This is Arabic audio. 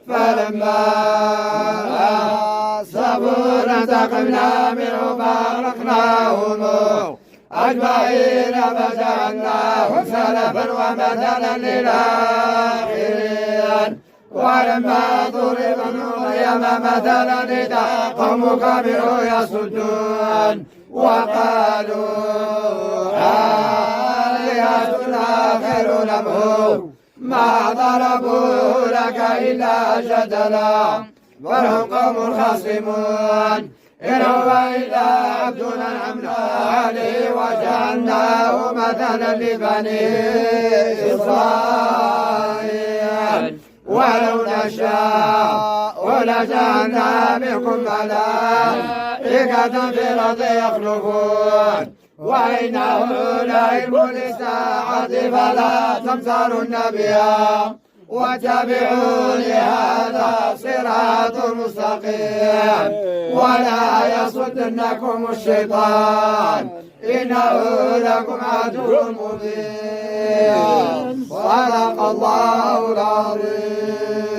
فلما صبر انتقمنا منه فأغرقناهم أجمعين فجعلناهم سلفا ومثلا للآخرين ولما ضرب مريم مثلا إذا قومك منه يصدون وقالوا آلهتنا خير أم ما ضربوا لك إلا جدلا بل هم قوم خصمون إن هو إلا عبد أنعمنا عليه وجعلناه مثلا لبني إسرائيل ولو نشاء لجعلنا منكم ملائكة في الأرض يخلفون وإنه لعلم للساعة فلا تمترن بها واتبعوني هذا صراط مستقيم ولا يصدنكم الشيطان إنه لكم عدو مبين صدق الله العظيم.